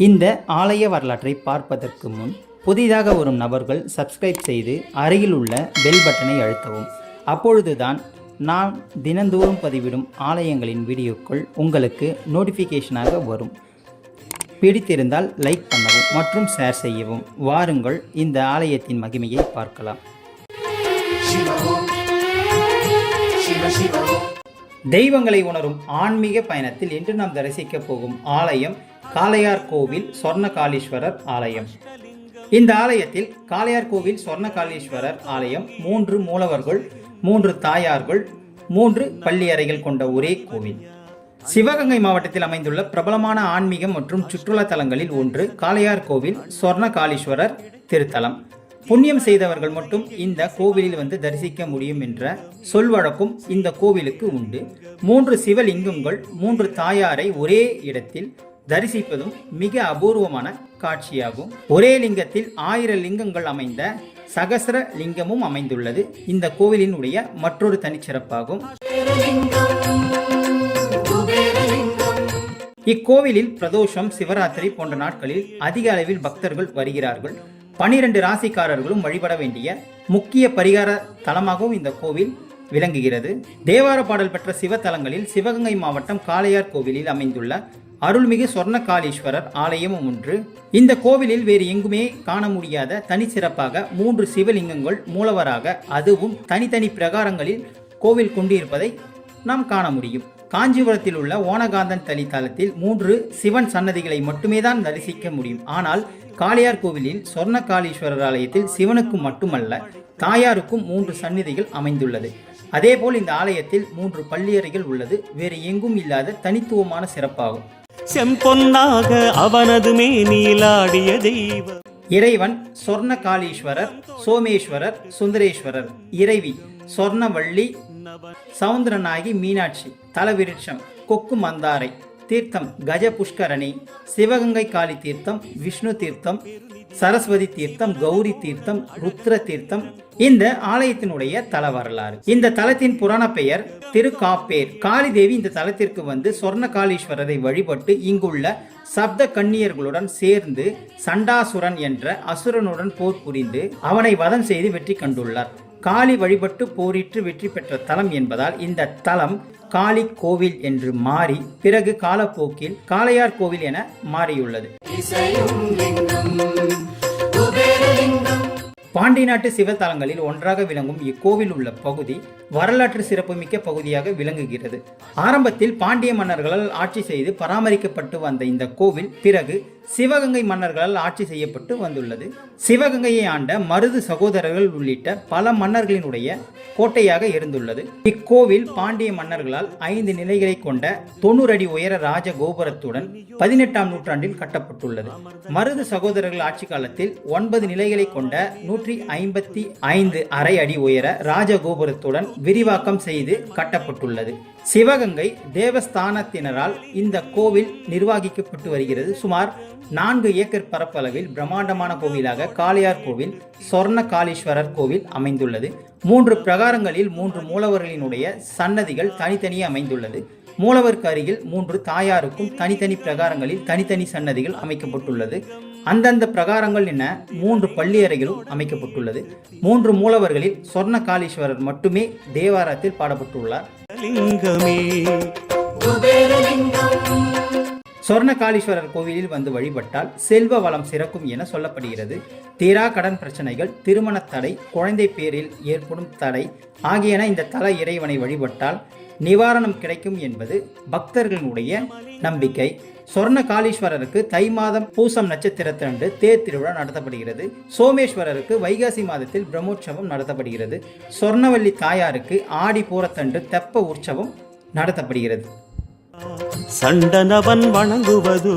இந்த ஆலய வரலாற்றை பார்ப்பதற்கு முன் புதிதாக வரும் நபர்கள் சப்ஸ்கிரைப் செய்து அருகில் உள்ள பெல் பட்டனை அழுத்தவும். அப்பொழுதுதான் நான் தினந்தோறும் பதிவிடும் ஆலயங்களின் வீடியோக்கள் உங்களுக்கு நோட்டிஃபிகேஷனாக வரும். பிடித்திருந்தால் லைக் பண்ணவும் மற்றும் ஷேர் செய்யவும். வாருங்கள் இந்த ஆலயத்தின் மகிமையை பார்க்கலாம். தெய்வங்களை உணரும் ஆன்மீக பயணத்தில் இன்று நாம் தரிசிக்க போகும் ஆலயம் காளையார் கோவில் சொர்ணகாளீஸ்வரர் ஆலயம். இந்த ஆலயத்தில் காளையார் கோவில் சொர்ணகாளீஸ்வரர் ஆலயம் 3 மூலவர்கள், 3 தாயார்கள், 3 பள்ளியறைகள் கொண்ட ஒரே கோவில். சிவகங்கை மாவட்டத்தில் அமைந்துள்ள பிரபலமான ஆன்மீகம் மற்றும் சுற்றுலா தலங்களில் ஒன்று காளையார் கோவில் சொர்ணகாளீஸ்வரர் திருத்தலம். புண்ணியம் செய்தவர்கள் மட்டும் இந்த கோவிலில் வந்து தரிசிக்க முடியும் என்ற சொல்வழக்கும் இந்த கோவிலுக்கு உண்டு. 3 சிவலிங்கங்கள், 3 தாயாரை ஒரே இடத்தில் தரிசிப்பதும் மிக அபூர்வமான காட்சியாகும். ஒரே லிங்கத்தில் 1000 லிங்கங்கள் அமைந்த சகஸ்ர லிங்கமும் அமைந்துள்ளது இந்த கோவிலினுடைய மற்றொரு தனிச்சிறப்பாகும். இக்கோவிலில் பிரதோஷம், சிவராத்திரி போன்ற நாட்களில் அதிக அளவில் பக்தர்கள் வருகிறார்கள். 12 ராசிக்காரர்களும் வழிபட வேண்டிய முக்கிய பரிகார தலமாகவும் இந்த கோவில் விளங்குகிறது. தேவார பாடல் பெற்ற சிவத்தலங்களில் சிவகங்கை மாவட்டம் காளையார் கோவிலில் அமைந்துள்ள அருள்மிகு சொர்ணகாளீஸ்வரர் ஆலயமும் ஒன்று. இந்த கோவிலில் வேறு எங்குமே காண முடியாத தனிச்சிறப்பாக 3 சிவலிங்கங்கள் மூலவராக, அதுவும் தனித்தனி பிரகாரங்களில் கோவில் கொண்டிருப்பதை நாம் காண முடியும். காஞ்சிபுரத்தில் உள்ள ஓனகாந்தன் தளி தலத்தில் 3 சிவன் சன்னதிகளை மட்டுமே தான் தரிசிக்க முடியும். ஆனால் காளையார் கோவிலில் சொர்ணகாளீஸ்வரர் ஆலயத்தில் சிவனுக்கு மட்டுமல்ல, தாயாருக்கும் 3 சன்னதிகள் அமைந்துள்ளது. அதேபோல் இந்த ஆலயத்தில் 3 பள்ளியறைகள் உள்ளது. வேறு எங்கும் இல்லாத தனித்துவமான சிறப்பாகும். செம்பொன்னாக அவனது மேனிலாடிய தெய்வம் இறைவன் சொர்ணகாளீஸ்வரர், சோமேஸ்வரர், சுந்தரேஸ்வரர். இறைவி சொர்ணவள்ளி, சவுந்தரநாயகி மீனாட்சி. தலவிருட்சம் கொக்கு மந்தாரை. தீர்த்தம் கஜ புஷ்கரணி. சிவகங்கை காளி தீர்த்தம், விஷ்ணு தீர்த்தம், சரஸ்வதி தீர்த்தம், கௌரி தீர்த்தம், ருத்ர தீர்த்தம். இந்த ஆலயத்தினுடைய தல வரலாறு. இந்த தலத்தின் புராண பெயர் திருக்காப்பேர். காளி தேவி இந்த தலத்திற்கு வந்து சொர்ணகாளீஸ்வரரை வழிபட்டு இங்குள்ள சப்த கன்னியர்களுடன் சேர்ந்து சண்டாசுரன் என்ற அசுரனுடன் போர் புரிந்து அவனை வதம் செய்து வெற்றி கண்டுள்ளார். காளி வழிபட்டு போரிட்டு வெற்றி பெற்ற தலம் என்பதால் இந்த தலம் காளி கோவில் என்று மாறி பிறகு காலப்போக்கில் காளையார் கோவில் என மாறியுள்ளது. பாண்டி நாட்டு சிவத்தலங்களில் ஒன்றாக விளங்கும் இக்கோவில் உள்ள பகுதி வரலாற்று சிறப்புமிக்க பகுதியாக விளங்குகிறது. ஆரம்பத்தில் பாண்டிய மன்னர்களால் ஆட்சி செய்து பராமரிக்கப்பட்டு வந்த இந்த கோவில் பிறகு சிவகங்கை மன்னர்களால் ஆட்சி செய்யப்பட்டு வந்துள்ளது. சிவகங்கையை ஆண்ட மருது சகோதரர்கள் உள்ளிட்ட பல மன்னர்களினுடைய கோட்டையாக இருந்துள்ளது. இக்கோவில் பாண்டிய மன்னர்களால் 5 நிலைகளை கொண்ட 90 அடி உயர ராஜ கோபுரத்துடன் 18ஆம் நூற்றாண்டில் கட்டப்பட்டுள்ளது. மருது சகோதரர்கள் ஆட்சி காலத்தில் 9 நிலைகளை கொண்ட 155 அரை அடி உயர ராஜ கோபுரத்துடன் விரிவாக்கம் செய்து கட்டப்பட்டுள்ளது. சிவகங்கை தேவஸ்தானத்தினரால் இந்த கோவில் நிர்வகிக்கப்பட்டு வருகிறது. சுமார் 4 ஏக்கர் பரப்பளவில் பிரம்மாண்டமான கோவிலாக காளையார் கோவில் சொர்ணகாளீஸ்வரர் கோவில் அமைந்துள்ளது. 3 பிரகாரங்களில் 3 மூலவர்களினுடைய சன்னதிகள் தனித்தனியே அமைந்துள்ளது. மூலவருக்கு அருகில் 3 தாயாருக்கும் தனித்தனி பிரகாரங்களில் தனித்தனி சன்னதிகள் அமைக்கப்பட்டுள்ளது. அந்தந்த பிரகாரங்கள் என 3 பள்ளியறைகளும் அமைக்கப்பட்டுள்ளது. 3 மூலவர்களில் சொர்ணகாளீஸ்வரர் மட்டுமே தேவாரத்தில் பாடப்பட்டுள்ளார். சொர்ணகாளீஸ்வரர் கோவிலில் வந்து வழிபட்டால் செல்வ வளம் சிறக்கும் என சொல்லப்படுகிறது. தீரா கடன் பிரச்சனைகள், திருமண தடை, குழந்தை பேரில் ஏற்படும் தடை ஆகியன இந்த தல இறைவனை வழிபட்டால் நிவாரணம் கிடைக்கும் என்பது பக்தர்களுடைய நம்பிக்கை. சொர்ணகாளீஸ்வரருக்கு தை மாதம் பூசம் நட்சத்திரத்தன்று தேர் திருவிழா நடத்தப்படுகிறது. சோமேஸ்வரருக்கு வைகாசி மாதத்தில் பிரம்மோற்சவம் நடத்தப்படுகிறது. சொர்ணவள்ளி தாயாருக்கு ஆடி பூரத்தன்று தெப்ப உற்சவம் நடத்தப்படுகிறது. சண்டனவன் வணங்குவது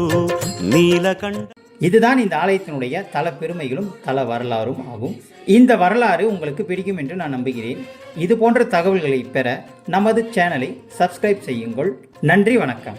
நீலகண்ட. இதுதான் இந்த ஆலயத்தினுடைய தல பெருமைகளும் தல வரலாறும் ஆகும். இந்த வரலாறு உங்களுக்கு பிடிக்கும் என்று நான் நம்புகிறேன். இது போன்ற தகவல்களை பெற நமது சேனலை சப்ஸ்கிரைப் செய்யுங்கள். நன்றி, வணக்கம்.